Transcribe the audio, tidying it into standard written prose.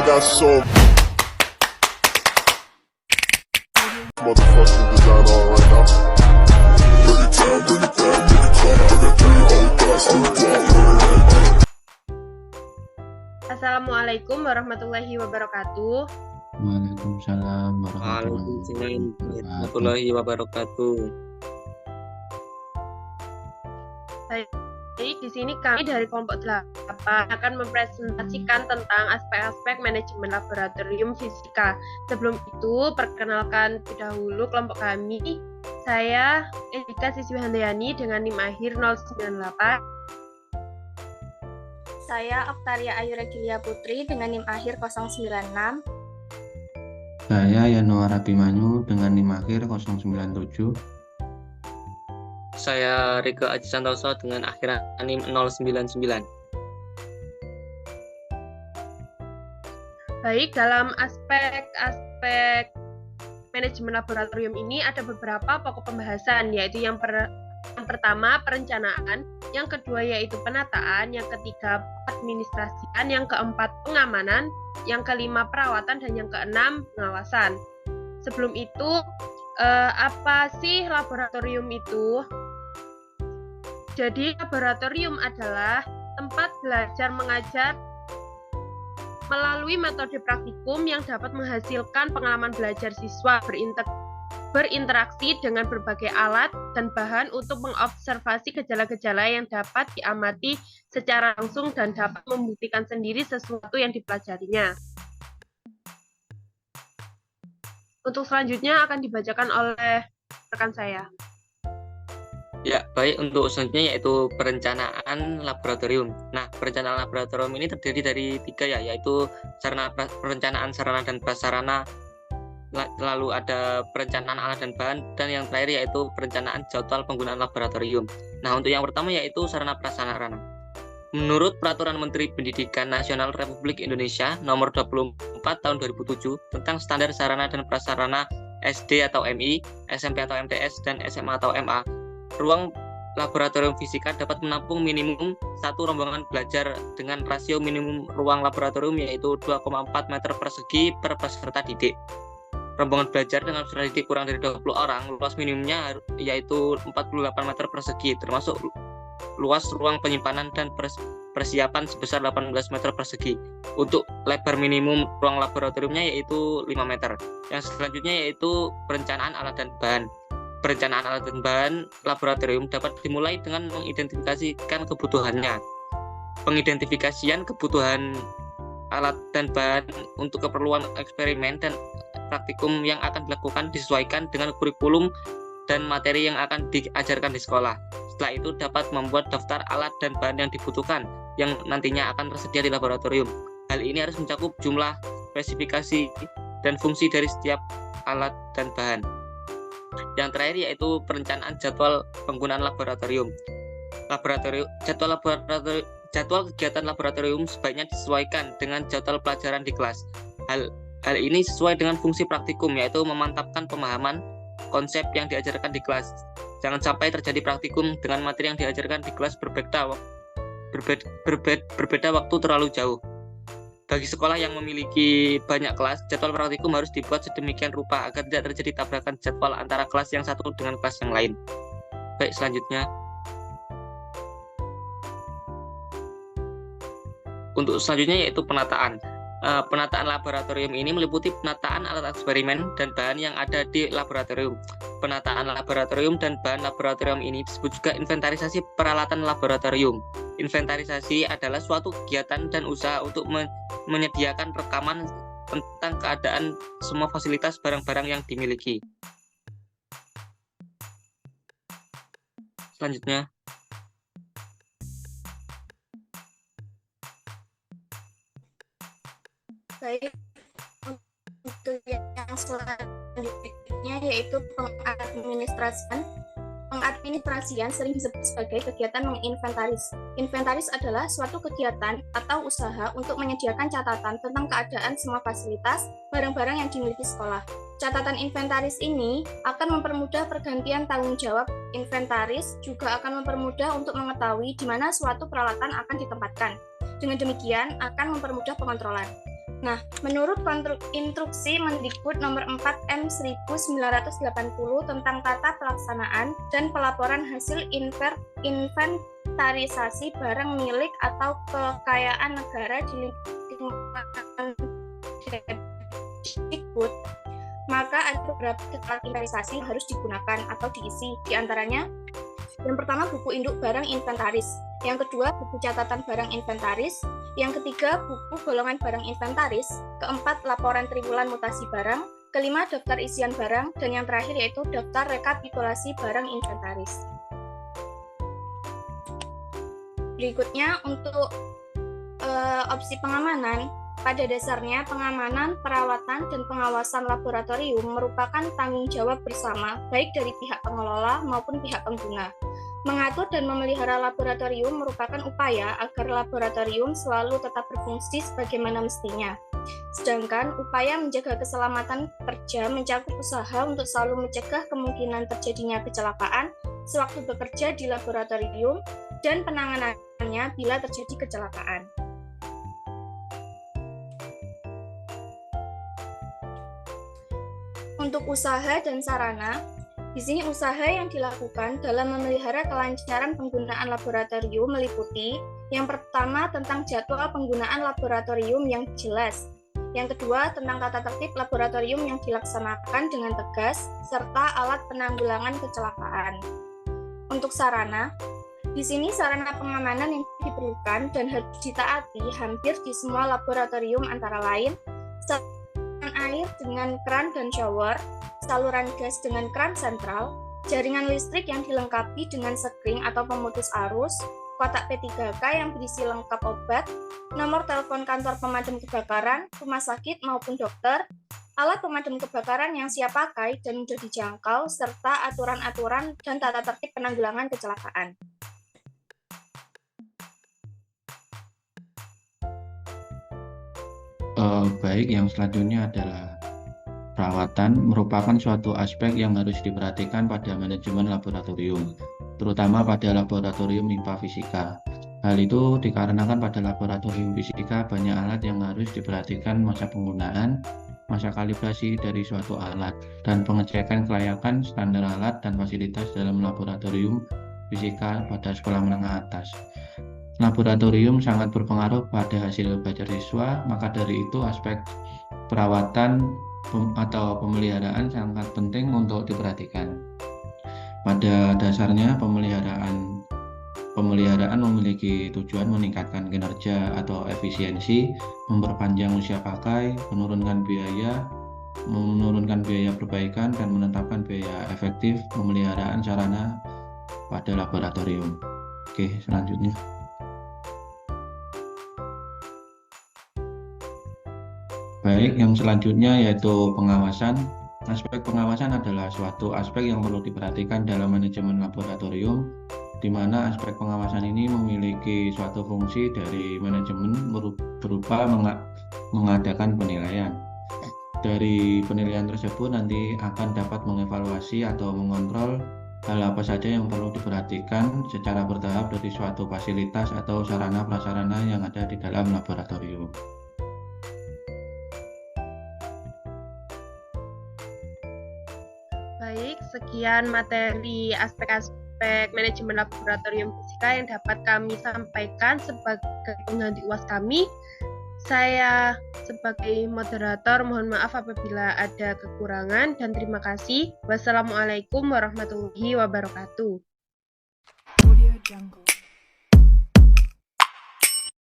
got some motherfucking design on right now. Bring it down, bring it down, bring it down. I got 3 old thoughts, Assalamualaikum warahmatullahi wabarakatuh. Waalaikumsalam Warahmatullahi wabarakatuh. Jadi di sini kami dari kelompok 8 akan mempresentasikan tentang aspek-aspek manajemen laboratorium fisika. Sebelum itu, perkenalkan terlebih dahulu kelompok kami. Saya Edika Siswi Handayani dengan NIM akhir 098. Saya Oktaria Ayu Regilia Putri dengan NIM akhir 096. Saya Yanuar Abimanyu dengan NIM akhir 097. Saya Rika Aji Santoso dengan akhir NIM 099. Baik, dalam aspek manajemen laboratorium ini ada beberapa pokok pembahasan, yaitu yang pertama perencanaan, yang kedua yaitu penataan, yang ketiga administrasian, yang keempat pengamanan, yang kelima perawatan, dan yang keenam pengawasan. Sebelum itu, apa sih laboratorium itu? Jadi laboratorium adalah tempat belajar mengajar melalui metode praktikum yang dapat menghasilkan pengalaman belajar siswa berinteraksi dengan berbagai alat dan bahan untuk mengobservasi gejala-gejala yang dapat diamati secara langsung dan dapat membuktikan sendiri sesuatu yang dipelajarinya. Untuk selanjutnya akan dibacakan oleh rekan saya. Ya, baik, untuk selanjutnya yaitu perencanaan laboratorium. Nah, perencanaan laboratorium ini terdiri dari 3 ya, yaitu perencanaan sarana dan prasarana, lalu ada perencanaan alat dan bahan, dan yang terakhir yaitu perencanaan jadwal penggunaan laboratorium. Nah, untuk yang pertama yaitu sarana prasarana. Menurut Peraturan Menteri Pendidikan Nasional Republik Indonesia Nomor 24 Tahun 2007 tentang standar sarana dan prasarana SD atau MI, SMP atau MTS, dan SMA atau MA, ruang laboratorium fisika dapat menampung minimum 1 rombongan belajar dengan rasio minimum ruang laboratorium yaitu 2,4 meter persegi per peserta didik. Rombongan belajar dengan peserta didik kurang dari 20 orang, luas minimumnya yaitu 48 meter persegi, termasuk luas ruang penyimpanan dan persiapan sebesar 18 meter persegi. Untuk lebar minimum ruang laboratoriumnya yaitu 5 meter. Yang selanjutnya yaitu perencanaan alat dan bahan. Perencanaan alat dan bahan laboratorium dapat dimulai dengan mengidentifikasikan kebutuhannya. Pengidentifikasian kebutuhan alat dan bahan untuk keperluan eksperimen dan praktikum yang akan dilakukan disesuaikan dengan kurikulum dan materi yang akan diajarkan di sekolah. Setelah itu dapat membuat daftar alat dan bahan yang dibutuhkan yang nantinya akan tersedia di laboratorium. Hal ini harus mencakup jumlah, spesifikasi, dan fungsi dari setiap alat dan bahan. Yang terakhir yaitu perencanaan jadwal penggunaan laboratorium. Jadwal kegiatan laboratorium sebaiknya disesuaikan dengan jadwal pelajaran di kelas. Hal ini sesuai dengan fungsi praktikum, yaitu memantapkan pemahaman konsep yang diajarkan di kelas. Jangan sampai terjadi praktikum dengan materi yang diajarkan di kelas berbeda waktu terlalu jauh. Bagi sekolah yang memiliki banyak kelas, jadwal praktikum harus dibuat sedemikian rupa agar tidak terjadi tabrakan jadwal antara kelas yang satu dengan kelas yang lain. Baik, selanjutnya. Untuk selanjutnya yaitu penataan. Penataan laboratorium ini meliputi penataan alat eksperimen dan bahan yang ada di laboratorium. Penataan laboratorium dan bahan laboratorium ini disebut juga inventarisasi peralatan laboratorium. Inventarisasi adalah suatu kegiatan dan usaha untuk menyediakan rekaman tentang keadaan semua fasilitas barang-barang yang dimiliki. Selanjutnya. Baik, untuk yang selanjutnya yaitu pengadministrasian. Pengadministrasian sering disebut sebagai kegiatan menginventaris. Inventaris adalah suatu kegiatan atau usaha untuk menyediakan catatan tentang keadaan semua fasilitas, barang-barang yang dimiliki sekolah. Catatan inventaris ini akan mempermudah pergantian tanggung jawab inventaris, juga akan mempermudah untuk mengetahui di mana suatu peralatan akan ditempatkan. Dengan demikian, akan mempermudah pengontrolan. Nah, menurut instruksi Mendikbud nomor 4 M 1980 tentang tata pelaksanaan dan pelaporan hasil inventarisasi barang milik atau kekayaan negara di lingkungan Dikbud, maka ada beberapa alat inventarisasi yang harus digunakan atau diisi. Di antaranya, yang pertama buku induk barang inventaris, yang kedua buku catatan barang inventaris, yang ketiga buku golongan barang inventaris, keempat laporan triwulan mutasi barang, kelima daftar isian barang, dan yang terakhir yaitu daftar rekapitulasi barang inventaris. Berikutnya untuk opsi pengamanan. Pada dasarnya, pengamanan, perawatan, dan pengawasan laboratorium merupakan tanggung jawab bersama, baik dari pihak pengelola maupun pihak pengguna. Mengatur dan memelihara laboratorium merupakan upaya agar laboratorium selalu tetap berfungsi sebagaimana mestinya. Sedangkan upaya menjaga keselamatan kerja mencakup usaha untuk selalu mencegah kemungkinan terjadinya kecelakaan sewaktu bekerja di laboratorium dan penanganannya bila terjadi kecelakaan. Untuk usaha dan sarana, di sini usaha yang dilakukan dalam memelihara kelancaran penggunaan laboratorium meliputi yang pertama tentang jadwal penggunaan laboratorium yang jelas, yang kedua tentang tata tertib laboratorium yang dilaksanakan dengan tegas, serta alat penanggulangan kecelakaan. Untuk sarana, di sini sarana pengamanan yang diperlukan dan harus ditaati hampir di semua laboratorium antara lain air dengan keran dan shower, saluran gas dengan keran sentral, jaringan listrik yang dilengkapi dengan sekring atau pemutus arus, kotak P3K yang berisi lengkap obat, nomor telepon kantor pemadam kebakaran, rumah sakit maupun dokter, alat pemadam kebakaran yang siap pakai dan mudah dijangkau, serta aturan-aturan dan tata tertib penanggulangan kecelakaan. Baik, yang selanjutnya adalah perawatan merupakan suatu aspek yang harus diperhatikan pada manajemen laboratorium, terutama pada laboratorium MIPA fisika. Hal itu dikarenakan pada laboratorium fisika banyak alat yang harus diperhatikan masa penggunaan, masa kalibrasi dari suatu alat, dan pengecekan kelayakan standar alat dan fasilitas dalam laboratorium fisika pada sekolah menengah atas. Laboratorium sangat berpengaruh pada hasil belajar siswa, maka dari itu aspek perawatan atau pemeliharaan sangat penting untuk diperhatikan. Pada dasarnya pemeliharaan memiliki tujuan meningkatkan kinerja atau efisiensi, memperpanjang usia pakai, menurunkan biaya perbaikan, dan menetapkan biaya efektif pemeliharaan sarana pada laboratorium. Oke, selanjutnya. Baik, yang selanjutnya yaitu pengawasan. Aspek pengawasan adalah suatu aspek yang perlu diperhatikan dalam manajemen laboratorium, di mana aspek pengawasan ini memiliki suatu fungsi dari manajemen berupa mengadakan penilaian. Dari penilaian tersebut nanti akan dapat mengevaluasi atau mengontrol hal apa saja yang perlu diperhatikan secara bertahap dari suatu fasilitas atau sarana prasarana yang ada di dalam laboratorium. Baik, sekian materi aspek-aspek manajemen laboratorium fisika yang dapat kami sampaikan sebagai pengganti UAS kami. Saya sebagai moderator mohon maaf apabila ada kekurangan dan terima kasih. Wassalamualaikum warahmatullahi wabarakatuh. Audio Jungle.